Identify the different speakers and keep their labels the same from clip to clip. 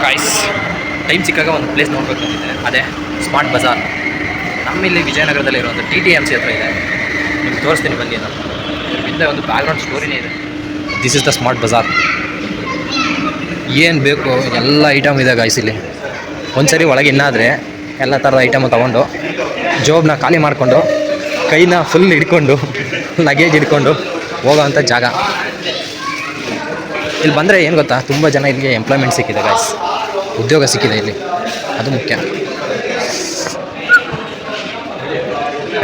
Speaker 1: Guys, time ಸಿಕ್ಕಾಗ ಒಂದು place ನೋಡ್ಬೇಕು ಅಂತಿದ್ದೆ, ಅದೇ ಸ್ಮಾರ್ಟ್ ಬಜಾರ್. ನಮ್ಮಿಲ್ಲಿ ವಿಜಯನಗರದಲ್ಲಿ ಇರುವಂಥ TTMC ಹತ್ರ ಇದೆ. ನಿಮ್ಗೆ ತೋರಿಸ್ತೀನಿ ಬನ್ನಿ. ನಾನು ಹಿಂದೆ ಒಂದು ಬ್ಯಾಕ್ಗ್ರೌಂಡ್ ಸ್ಟೋರಿನೇ ಇದೆ. This is the smart Bazaar. ಏನು ಬೇಕು ಎಲ್ಲ ಐಟಮ್ ಇದೆ ಗಾಯ್ಸ್ ಇಲ್ಲಿ. ಒಂದ್ಸರಿ ಒಳಗೆ ಇನ್ನಾದರೆ ಎಲ್ಲ ಥರದ ಐಟಮು ತೊಗೊಂಡು ಜೋಬ್ನ ಖಾಲಿ ಮಾಡಿಕೊಂಡು ಕೈನ ಫುಲ್ ಹಿಡ್ಕೊಂಡು ಲಗೇಜ್ ಹಿಡ್ಕೊಂಡು ಹೋಗೋವಂಥ ಜಾಗ. ಇಲ್ಲಿ ಬಂದರೆ ಏನು ಗೊತ್ತಾ, ತುಂಬ ಜನ ಇಲ್ಲಿಗೆ ಎಂಪ್ಲಾಯ್ಮೆಂಟ್ ಸಿಕ್ಕಿದೆ ಗಾಯ್ಸ್, ಉದ್ಯೋಗ ಸಿಕ್ಕಿದೆ ಇಲ್ಲಿ, ಅದು ಮುಖ್ಯ.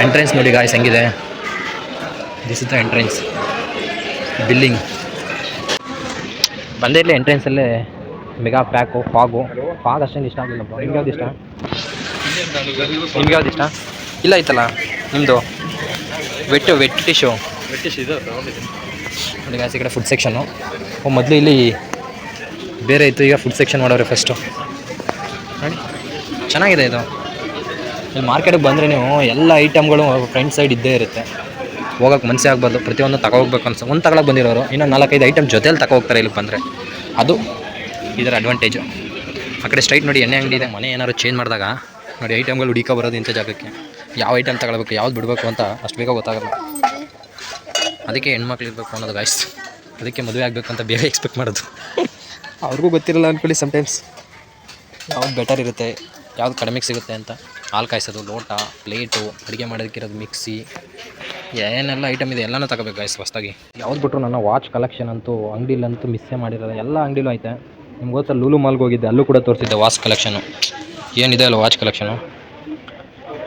Speaker 1: ಎಂಟ್ರೆನ್ಸ್ ನೋಡಿ ಗಾಯ್ಸ್ ಹೆಂಗಿದೆ. This is the entrance. Billing ಬಂದೇ ಇಲ್ಲಿ ಎಂಟ್ರೆನ್ಸಲ್ಲೇ ಮೆಗಾ ಪ್ಯಾಕು, ಫಾಗ್ ಅಷ್ಟೇನು ಇಷ್ಟ ಆಗಲಿಲ್ಲ. ನಿಮ್ಗೆ ಯಾವ್ದು ಇಷ್ಟ? ನಿಮ್ಗೆ ಯಾವ್ದು ಇಷ್ಟ? ಇಲ್ಲ ಐತಲ್ಲ ನಿಮ್ಮದು ವೆಟ್ ಟಿಶ್ಯೂ ನೋಡಿ ಗಾಯ್ಸ್. ಈ ಕಡೆ ಫುಡ್ ಸೆಕ್ಷನ್ನು. ಮೊದಲು ಇಲ್ಲಿ ಬೇರೆ ಇತ್ತು, ಈಗ ಫುಡ್ ಸೆಕ್ಷನ್ ಮಾಡೋರೆ ಫಸ್ಟು. ನೋಡಿ ಚೆನ್ನಾಗಿದೆ ಇದು. ಇಲ್ಲಿ ಮಾರ್ಕೆಟಿಗೆ ಬಂದರೆ ನೀವು ಎಲ್ಲ ಐಟಮ್ಗಳು ಫ್ರಂಟ್ ಸೈಡ್ ಇದ್ದೇ ಇರುತ್ತೆ. ಹೋಗೋಕ್ಕೆ ಮನಸ್ಸೇ ಆಗ್ಬಾರ್ದು, ಪ್ರತಿಯೊಂದು ತಗೋಗ್ಬೇಕು ಅನ್ಸೋ. ಒಂದು ತಗೊಳಕ್ಕೆ ಬಂದಿರೋರು ಇನ್ನೂ 4-5 ಐಟಮ್ ಜೊತೆಲಿ ಹೋಗ್ತಾರೆ ಇಲ್ಲಿಗೆ ಬಂದರೆ. ಅದು ಇದರ ಅಡ್ವಾಂಟೇಜು. ಆ ಕಡೆ ಸ್ಟ್ರೈಟ್ ನೋಡಿ ಎಣ್ಣೆ ಅಂಗಡಿ ಇದೆ. ಮನೆ ಏನಾದ್ರು ಚೇಂಜ್ ಮಾಡಿದಾಗ ನೋಡಿ ಐಟಮ್ಗಳು ಹುಡುಕ ಬರೋದು ಇಂಥ ಜಾಗಕ್ಕೆ. ಯಾವ ಐಟಮ್ ತಗೊಳ್ಬೇಕು, ಯಾವ್ದು ಬಿಡಬೇಕು ಅಂತ ಅಷ್ಟು ಬೇಗ ಗೊತ್ತಾಗಲ್ಲ. ಅದಕ್ಕೆ ಹೆಣ್ಮಕ್ಳು ಇರಬೇಕು ಅನ್ನೋದು ಗಾಯ್ಸ್. ಅದಕ್ಕೆ ಮದುವೆ ಆಗಬೇಕು ಅಂತ ಬೇಗ ಎಕ್ಸ್ಪೆಕ್ಟ್ ಮಾಡೋದು. ಅವ್ರಿಗೂ ಗೊತ್ತಿರಲ್ಲ ಅಂದ್ಕೊಳ್ಳಿ ಸಮ್ಟೈಮ್ಸ್ ಯಾವ್ದು ಬೆಟರ್ ಇರುತ್ತೆ, ಯಾವ್ದು ಕಡಿಮೆಗೆ ಸಿಗುತ್ತೆ ಅಂತ. ಹಾಲು ಕಾಯಿಸೋದು, ಲೋಟ, ಪ್ಲೇಟು, ಅಡುಗೆ ಮಾಡೋದಕ್ಕಿರೋದು ಮಿಕ್ಸಿ, ಏನೆಲ್ಲ ಐಟಮ್ ಇದೆ ಎಲ್ಲನೂ ತಗೋಬೇಕು ಗಾಯ್ಸ್ ಹೊಸದಾಗಿ. ಯಾವ್ದು ಬಿಟ್ಟರು ನನ್ನ ವಾಚ್ ಕಲೆಕ್ಷನ್ ಅಂತೂ ಅಂಗಡಿಲಂತೂ ಮಿಸ್ಸೇ ಮಾಡಿರೋದು. ಎಲ್ಲ ಅಂಗಡಿಲೂ ಐತೆ. ನಿಮ್ಗೆ ಗೊತ್ತಾ, ಲೂಲು ಮಾಲ್ಗೆ ಹೋಗಿದ್ದೆ, ಅಲ್ಲೂ ಕೂಡ ತೋರಿಸಿದ್ದೆ ವಾಚ್ ಕಲೆಕ್ಷನು. ಏನಿದೆ ಅಲ್ಲ ವಾಚ್ ಕಲೆಕ್ಷನು.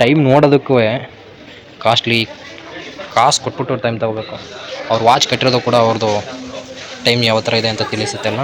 Speaker 1: ಟೈಮ್ ನೋಡೋದಕ್ಕೂ ಕಾಸ್ಟ್ಲಿ, ಕಾಸು ಕೊಟ್ಬಿಟ್ಟು ಟೈಮ್ ತೊಗೋಬೇಕು. ಅವ್ರು ವಾಚ್ ಕಟ್ಟಿರೋದು ಕೂಡ ಅವ್ರದ್ದು ಟೈಮ್ ಯಾವ ಥರ ಇದೆ ಅಂತ ತಿಳಿಸುತ್ತೆ ಅಲ್ಲ.